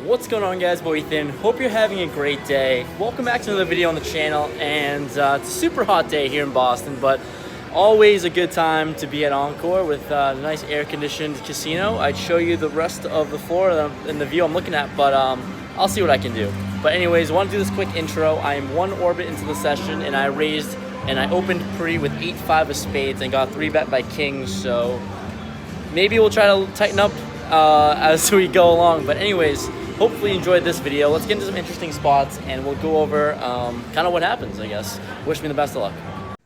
What's going on, guys? Boy Ethan. Hope you're having a great day. Welcome back to another video on the channel, and it's a super hot day here in Boston, but always a good time to be at Encore with a nice air-conditioned casino. I'd show you the rest of the floor and the view I'm looking at, but I'll see what I can do. But anyways, I want to do this quick intro. I am one orbit into the session, and I opened pre with 8-5 of spades and got 3-bet by kings, so maybe we'll try to tighten up as we go along. But anyways, hopefully you enjoyed this video. Let's get into some interesting spots, and we'll go over kind of what happens, I guess. Wish me the best of luck.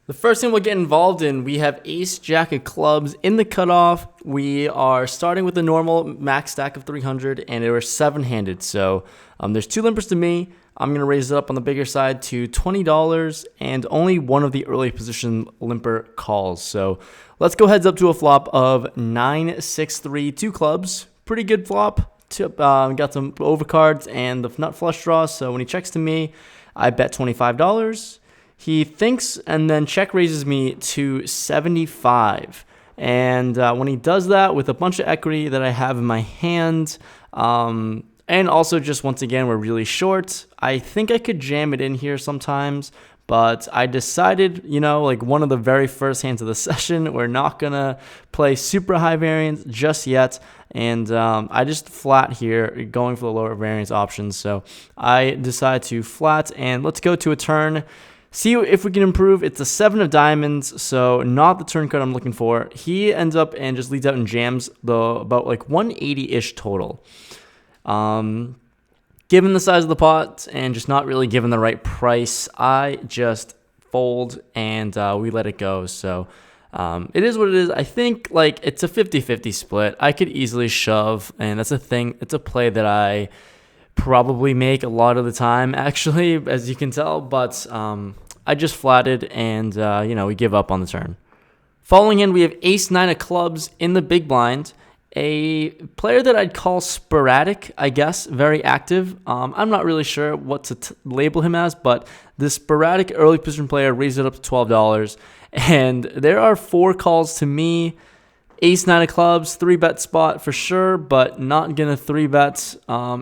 The first thing we'll get involved in, we have ace jack of clubs in the cutoff. We are starting with the normal max stack of 300, and we're 7-handed. So there's 2 limpers to me. I'm going to raise it up on the bigger side to $20, and only one of the early position limper calls. So let's go heads up to a flop of 9-6-3, 2 clubs. Pretty good flop. Got some overcards and the nut flush draw. So when he checks to me, I bet $25. He thinks and then check raises me to 75. And when he does that with a bunch of equity that I have in my hand, and also just once again, we're really short, I think I could jam it in here sometimes. But I decided, like one of the very first hands of the session, we're not going to play super high variance just yet. And I just flat here, going for the lower variance options. So I decide to flat, and let's go to a turn. See if we can improve. It's a 7 of diamonds, so not the turn card I'm looking for. He ends up and just leads out and jams about like 180-ish total. Given the size of the pot and just not really given the right price, I just fold and we let it go. So it is what it is. I think like it's a 50-50 split. I could easily shove, and that's a thing. It's a play that I probably make a lot of the time, actually, as you can tell. But I just flatted, and we give up on the turn. Following in, we have ace-9 of clubs in the big blind. A player that I'd call sporadic, I guess, very active. I'm not really sure what to label him as, but this sporadic early position player raised it up to $12. And there are 4 calls to me. Ace-9 of clubs, 3-bet spot for sure, but not going to 3-bet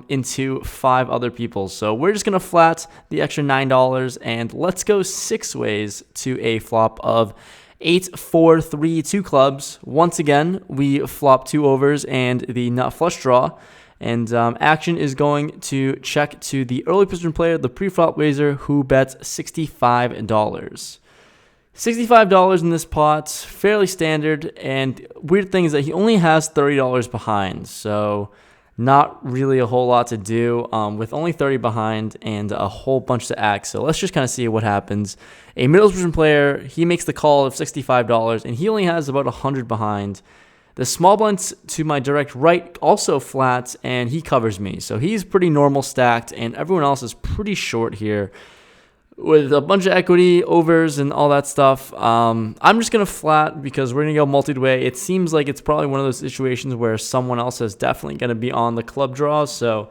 into 5 other people. So we're just going to flat the extra $9, and let's go 6 ways to a flop of 8-4-3, 2 clubs. Once again, we flop 2 overs and the nut flush draw. And action is going to check to the early position player, the pre-flop raiser, who bets $65. $65 in this pot, fairly standard. And weird thing is that he only has $30 behind. So not really a whole lot to do with only 30 behind and a whole bunch to act. So let's just kind of see what happens. A middle position player, he makes the call of $65, and he only has about 100 behind. The small blinds to my direct right also flats, and he covers me. So he's pretty normal stacked, and everyone else is pretty short here with a bunch of equity, overs, and all that stuff. I'm just going to flat because we're going to go multi-way. It seems like it's probably one of those situations where someone else is definitely going to be on the club draw. So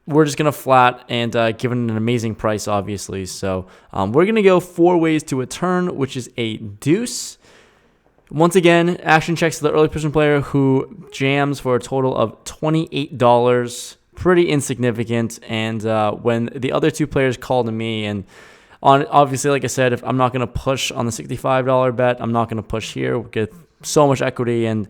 we're just going to flat and give it an amazing price, obviously. So we're going to go 4 ways to a turn, which is a deuce. Once again, action checks to the early position player, who jams for a total of $28. Pretty insignificant. And when the other 2 players call to me, and obviously, like I said, if I'm not going to push on the $65 bet, I'm not going to push here. We get so much equity, and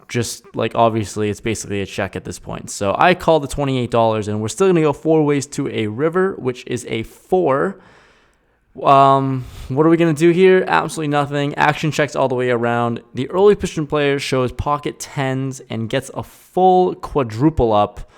just like obviously it's basically a check at this point. So I call the $28, and we're still going to go 4 ways to a river, which is a 4. What are we going to do here? Absolutely nothing. Action checks all the way around. The early position player shows pocket 10s and gets a full quadruple up.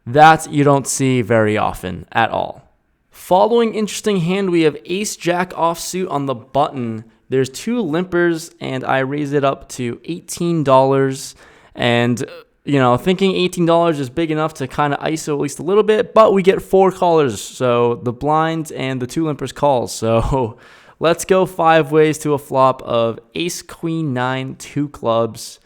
That you don't see very often at all. Following interesting hand, we have ace-jack offsuit on the button. There's 2 limpers, and I raise it up to $18. And, thinking $18 is big enough to kind of ISO at least a little bit, but we get 4 callers. So the blinds and the 2 limpers calls. So let's go 5 ways to a flop of ace-queen-9, 2 clubs.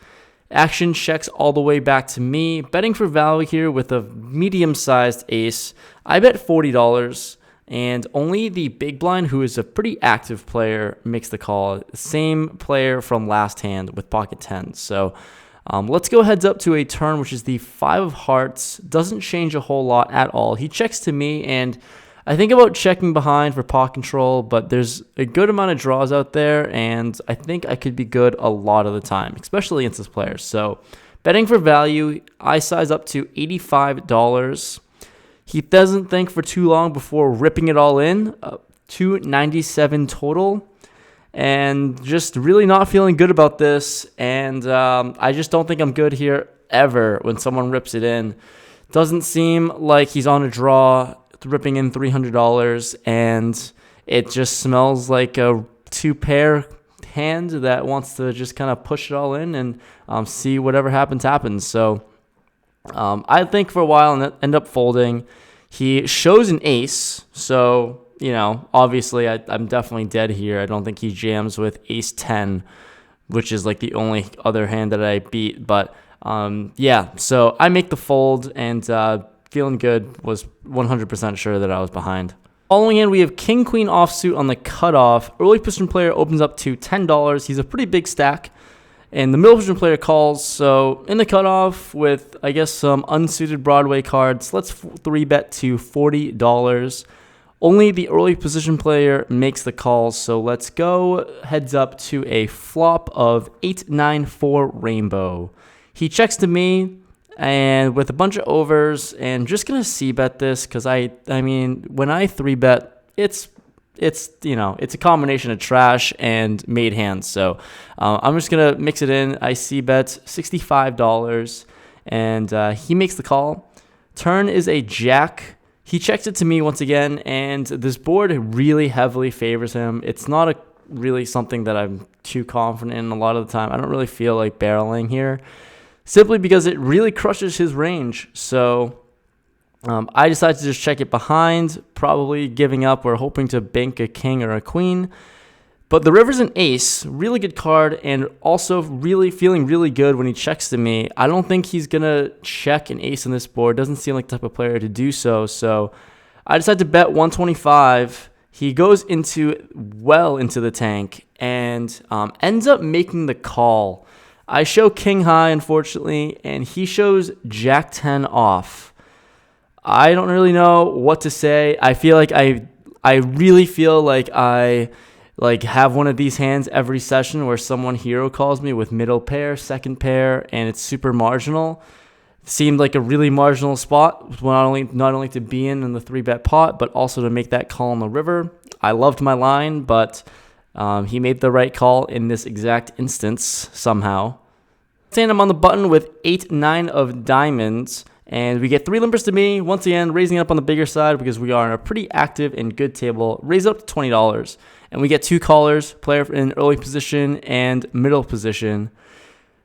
Action checks all the way back to me. Betting for value here with a medium-sized ace. I bet $40, and only the big blind, who is a pretty active player, makes the call. Same player from last hand with pocket 10. So Let's go heads up to a turn, which is the 5 of hearts. Doesn't change a whole lot at all. He checks to me, and I think about checking behind for pot control, but there's a good amount of draws out there, and I think I could be good a lot of the time, especially against this player. So betting for value, I size up to $85. He doesn't think for too long before ripping it all in, $297 total, and just really not feeling good about this. And I just don't think I'm good here ever when someone rips it in. Doesn't seem like he's on a draw, ripping in $300, and it just smells like a 2-pair hand that wants to just kind of push it all in and see whatever happens. So I think for a while and end up folding. He shows an ace, so obviously I'm definitely dead here. I don't think he jams with ace 10, which is like the only other hand that I beat. But yeah, so I make the fold, and feeling good, was 100% sure that I was behind. Following in, we have king queen offsuit on the cutoff. Early position player opens up to $10. He's a pretty big stack. And the middle position player calls. So in the cutoff with, I guess, some unsuited Broadway cards, let's 3-bet to $40. Only the early position player makes the call. So let's go heads up to a flop of 8-9-4 rainbow. He checks to me, and with a bunch of overs, and just gonna c-bet this because I mean when I 3-bet, it's a combination of trash and made hands. So I'm just gonna mix it in. I c-bet $65, and he makes the call. Turn is a jack. He checks it to me once again, and this board really heavily favors him. It's not really something that I'm too confident in a lot of the time. I don't really feel like barreling here, simply because it really crushes his range. So I decided to just check it behind, probably giving up or hoping to bank a king or a queen. But the river's an ace, really good card, and also really feeling really good when he checks to me. I don't think he's going to check an ace on this board. Doesn't seem like the type of player to do so. So I decided to bet 125. He goes well into the tank and ends up making the call. I show king high, unfortunately, and he shows jack 10 off. I don't really know what to say. I feel like I really feel like I have one of these hands every session where someone hero calls me with middle pair, second pair, and it's super marginal. Seemed like a really marginal spot, not only to be in the 3-bet pot, but also to make that call on the river. I loved my line, but he made the right call in this exact instance somehow. Saying I'm on the button with 8-9 of diamonds, and we get 3 limpers to me. Once again, raising it up on the bigger side because we are in a pretty active and good table. Raise it up to $20, and we get 2 callers, player in early position and middle position.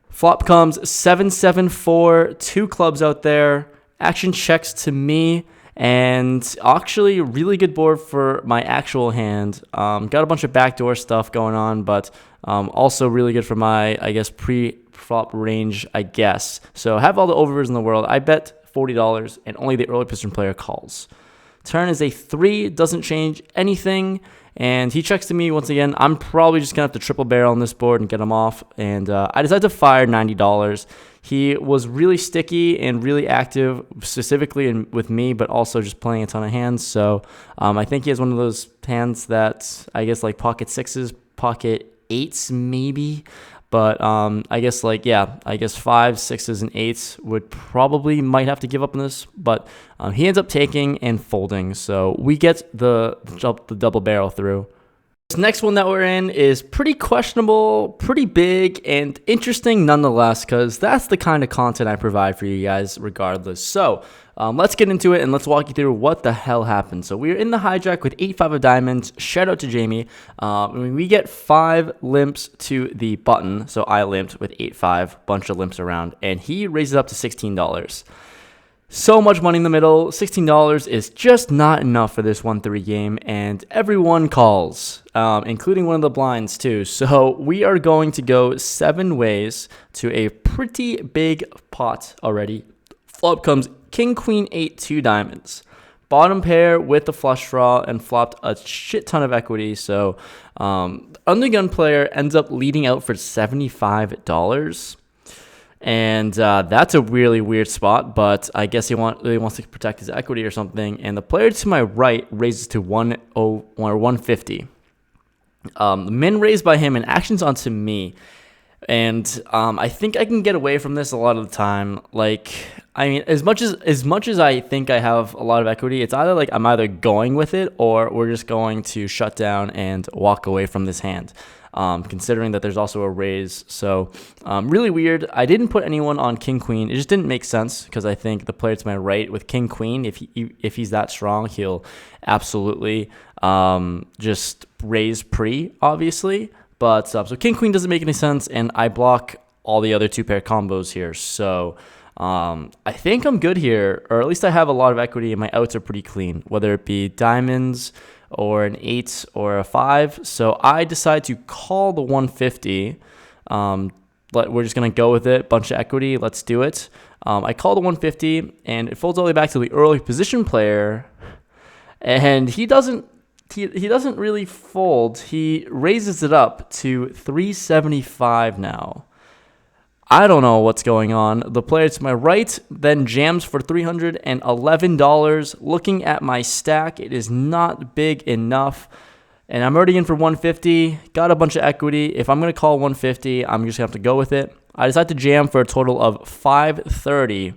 Flop comes 7-7-4, 2 clubs out there. Action checks to me, and actually a really good board for my actual hand. Got a bunch of backdoor stuff going on, but also really good for my, I guess, pre-flop range, I guess. So have all the overs in the world. I bet $40, and only the early position player calls. Turn is a 3, doesn't change anything. And he checks to me once again. I'm probably just going to have to triple barrel on this board and get him off. And I decided to fire $90. He was really sticky and really active, specifically with me, but also just playing a ton of hands. So I think he has one of those hands that I guess like pocket 6s, pocket 8s maybe. But I guess 5s, 6s, and 8s might have to give up on this. But he ends up taking and folding. So we get the double barrel through. This next one that we're in is pretty questionable, pretty big, and interesting nonetheless, because that's the kind of content I provide for you guys regardless. So let's get into it, and let's walk you through what the hell happened. So we're in the hijack with 8-5 of diamonds. Shout out to Jamie. We get 5 limps to the button. So I limped with 8-5, bunch of limps around, and he raises up to $16. So much money in the middle. $16 is just not enough for this 1-3 game, and everyone calls, including one of the blinds too. So we are going to go 7 ways to a pretty big pot already. Flop comes king, queen, 8, 2 diamonds. Bottom pair with the flush draw and flopped a shit ton of equity. So undergun player ends up leading out for $75. And that's a really weird spot, but I guess he really wants to protect his equity or something. And the player to my right raises to 101 or 150. Min raised by him and actions onto me. And I think I can get away from this a lot of the time. Like, I mean, as much as I think I have a lot of equity, it's either like I'm either going with it or we're just going to shut down and walk away from this hand. Considering that there's also a raise. So really weird. I didn't put anyone on King Queen. It just didn't make sense because I think the player to my right with King Queen, if he's that strong, he'll absolutely just raise pre, obviously. But so King Queen doesn't make any sense, and I block all the other 2-pair combos here. So I think I'm good here, or at least I have a lot of equity, and my outs are pretty clean, whether it be diamonds or an 8 or a 5. So I decide to call the 150. We're just going to go with it. Bunch of equity. Let's do it. I call the 150, and it folds all the way back to the early position player, and he doesn't really fold. He raises it up to 375 now. I don't know what's going on. The player to my right then jams for $311. Looking at my stack, it is not big enough. And I'm already in for 150. Got a bunch of equity. If I'm going to call 150, I'm just going to have to go with it. I decide to jam for a total of 530.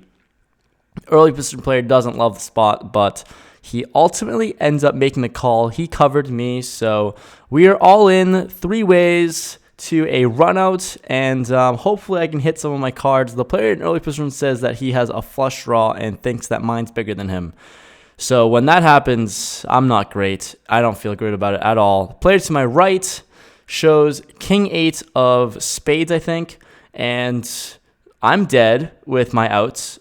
Early position player doesn't love the spot, but he ultimately ends up making the call. He covered me, so we are all in 3 ways to a run out, and hopefully I can hit some of my cards. The player in early position says that he has a flush draw and thinks that mine's bigger than him. So when that happens, I'm not great. I don't feel great about it at all. The player to my right shows King 8 of spades, I think, and I'm dead with my outs.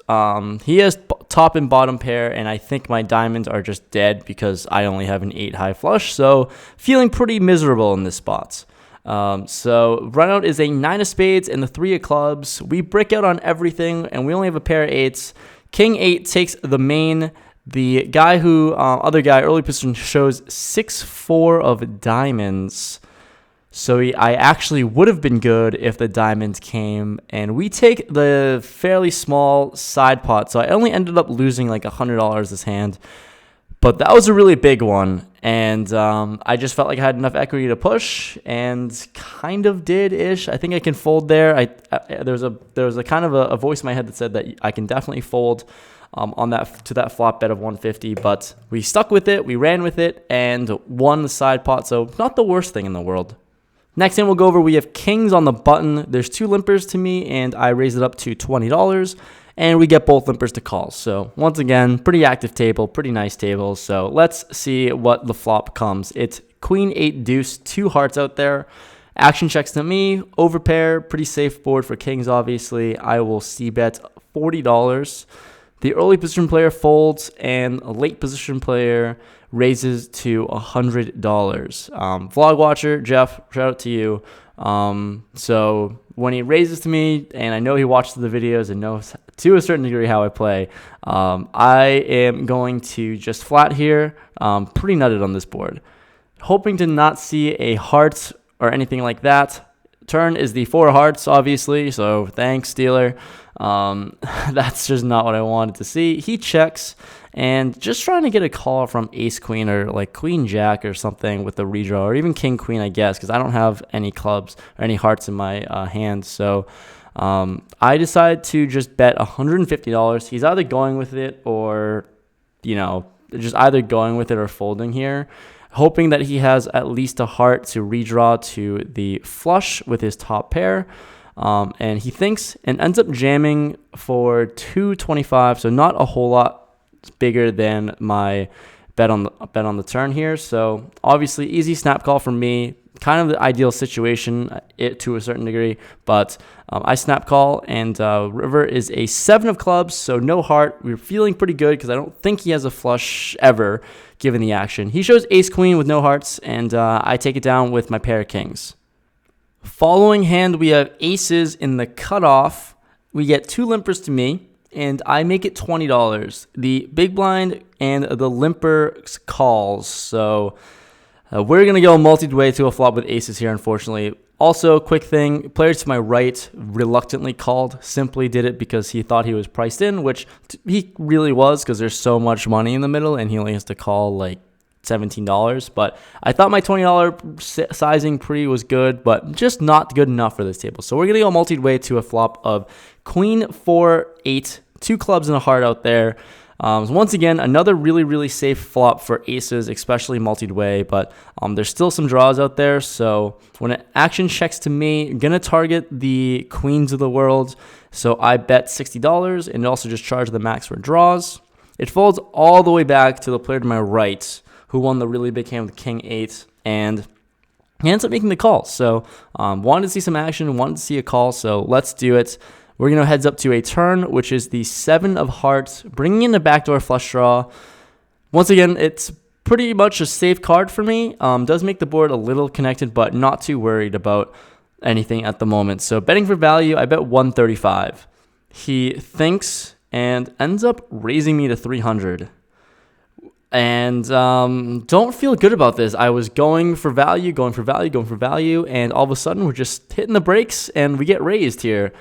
He has top and bottom pair, and I think my diamonds are just dead because I only have an 8 high flush, so feeling pretty miserable in this spot. So run out is a 9 of spades and the 3 of clubs. We break out on everything, and we only have a pair of 8s. King 8 takes the main. The guy other guy, early position, shows 6-4 of diamonds. So I actually would have been good if the diamonds came, and we take the fairly small side pot. So I only ended up losing like $100 this hand, but that was a really big one, and I just felt like I had enough equity to push, and kind of did-ish. I think I can fold there. There was a kind of a voice in my head that said that I can definitely fold on that flop bet of 150, but we stuck with it, we ran with it, and won the side pot. So not the worst thing in the world. Next thing we'll go over, we have kings on the button. There's 2 limpers to me, and I raise it up to $20, and we get both limpers to call. So once again, pretty active table, pretty nice table. So let's see what the flop comes. It's queen 8 deuce, 2 hearts out there. Action checks to me, overpair, pretty safe board for kings, obviously. I will c-bet $40. The early position player folds, and a late position player raises to $100. Vlog watcher, Jeff, shout out to you. So when he raises to me, and I know he watches the videos and knows to a certain degree how I play, I am going to just flat here, pretty nutted on this board. Hoping to not see a heart or anything like that. Turn is the 4 hearts, obviously, so thanks, dealer. That's just not what I wanted to see. He checks, and just trying to get a call from ace queen or like queen jack or something with the redraw, or even king queen, I guess, because I don't have any clubs or any hearts in my hand. So I decide to just bet $150. He's either going with it or, just either going with it or folding here, hoping that he has at least a heart to redraw to the flush with his top pair. And he thinks and ends up jamming for $225, so not a whole lot bigger than my bet on the turn here. So obviously easy snap call from me, kind of the ideal situation to a certain degree, but I snap call, and river is a 7 of clubs, so no heart. We're feeling pretty good because I don't think he has a flush ever given the action. He shows ace queen with no hearts, and I take it down with my pair of kings. Following hand, we have aces in the cutoff. We get 2 limpers to me, and I make it $20. The big blind and the limper calls. So we're going to go multi-way to a flop with aces here, unfortunately. Also, quick thing, player to my right reluctantly called, simply did it because he thought he was priced in, which he really was because there's so much money in the middle and he only has to call like $17. But I thought my $20 sizing pre was good, but just not good enough for this table. So we're going to go multi-way to a flop of Queen 4-8, 2 clubs and a heart out there. Once again, another really safe flop for aces, especially multi-way, but there's still some draws out there. So when an action checks to me, I'm going to target the queens of the world. So I bet $60 and also just charge the max for draws. It folds all the way back to the player to my right, who won the really big hand with King 8, and he ends up making the call. So wanted to see some action, wanted to see a call, so let's do it. We're going to heads up to a turn, which is the 7 of hearts, bringing in the backdoor flush draw. Once again, it's pretty much a safe card for me. Does make the board a little connected, but not too worried about anything at the moment. So betting for value, I bet 135. He thinks and ends up raising me to 300. And don't feel good about this. I was going for value, and all of a sudden we're just hitting the brakes and we get raised here.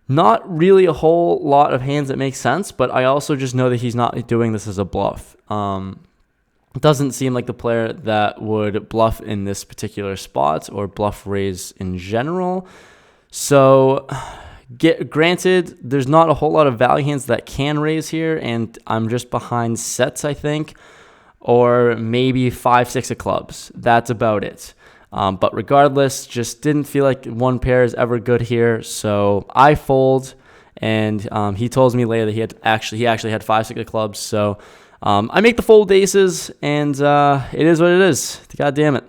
Not really a whole lot of hands that make sense, but I also just know that he's not doing this as a bluff. It doesn't seem like the player that would bluff in this particular spot or bluff raise in general. So granted, there's not a whole lot of value hands that can raise here, and I'm just behind sets, I think, or maybe 5-6 of clubs. That's about it. But regardless, just didn't feel like one pair is ever good here, so I fold. And he told me later that he actually had 5-6 of clubs. So I make the fold aces, and it is what it is. God damn it.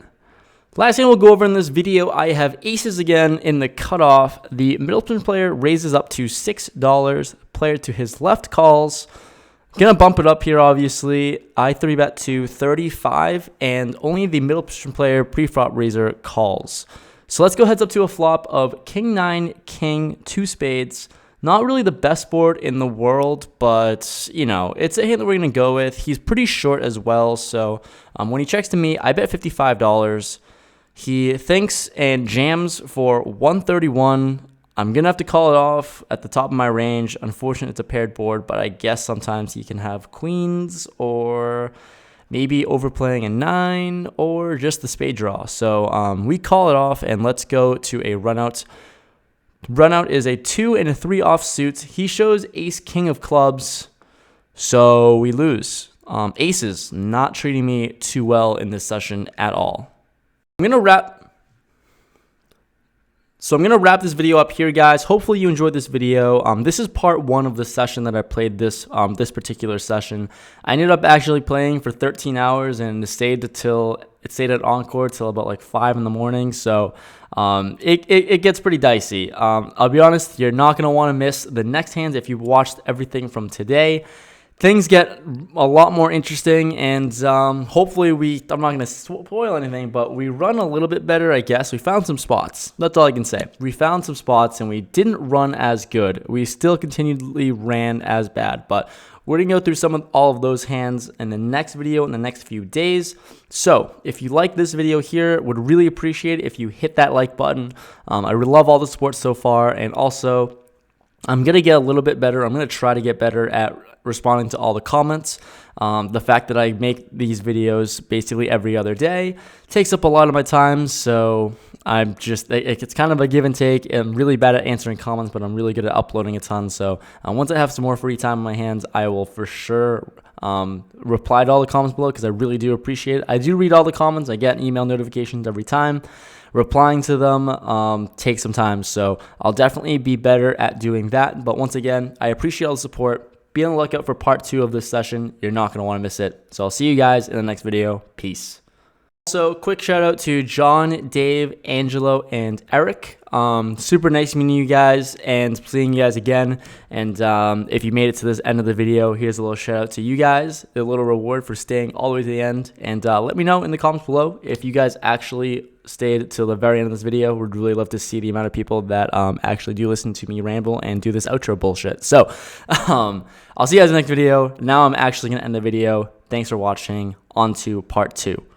Last thing we'll go over in this video, I have aces again in the cutoff. The middle pin player raises up to $6. Player to his left calls. Gonna bump it up here, obviously. I 3-bet to 35, and only the middle position player pre-flop raiser calls. So let's go heads up to a flop of King 9, King, 2 spades. Not really the best board in the world, but, you know, it's a hand that we're going to go with. He's pretty short as well, so when he checks to me, I bet $55. He thinks and jams for 131. I'm going to have to call it off at the top of my range. Unfortunately, it's a paired board, but I guess sometimes you can have queens or maybe overplaying a 9 or just the spade draw. So we call it off, and let's go to a runout. Runout is a 2 and a 3 offsuit. He shows ace king of clubs, so we lose. Aces not treating me too well in this session at all. I'm going to wrap this video up here, guys. Hopefully you enjoyed this video. This is part 1 of the session that I played this particular session. I ended up actually playing for 13 hours and it stayed at Encore till about like 5 in the morning. So it gets pretty dicey. I'll be honest, you're not going to want to miss the next hands if you've watched everything from today. Things get a lot more interesting, and hopefully I'm not going to spoil anything, but we run a little bit better, I guess. We found some spots. That's all I can say. We found some spots, and we didn't run as good. We still continually ran as bad, but we're going to go through all of those hands in the next video in the next few days. So if you like this video here, would really appreciate it if you hit that like button. I really love all the support so far, and also I'm going to get a little bit better. I'm going to try to get better at responding to all the comments. The fact that I make these videos basically every other day takes up a lot of my time, so it's kind of a give and take. I'm really bad at answering comments, but I'm really good at uploading a ton. So once I have some more free time in my hands, I will for sure reply to all the comments below, because I really do appreciate it. I do read all the comments. I get email notifications every time. Replying to them takes some time, so I'll definitely be better at doing that. But once again, I appreciate all the support. Be on the lookout for part 2 of this session. You're not going to want to miss it. So I'll see you guys in the next video. Peace. Also, quick shout out to John, Dave, Angelo, and Eric. Super nice meeting you guys and seeing you guys again. And if you made it to this end of the video, here's a little shout out to you guys, a little reward for staying all the way to the end. And let me know in the comments below if you guys actually stayed till the very end of this video. Would really love to see the amount of people that actually do listen to me ramble and do this outro bullshit. So I'll see you guys in the next video. Now I'm actually going to end the video. Thanks for watching. On to part 2.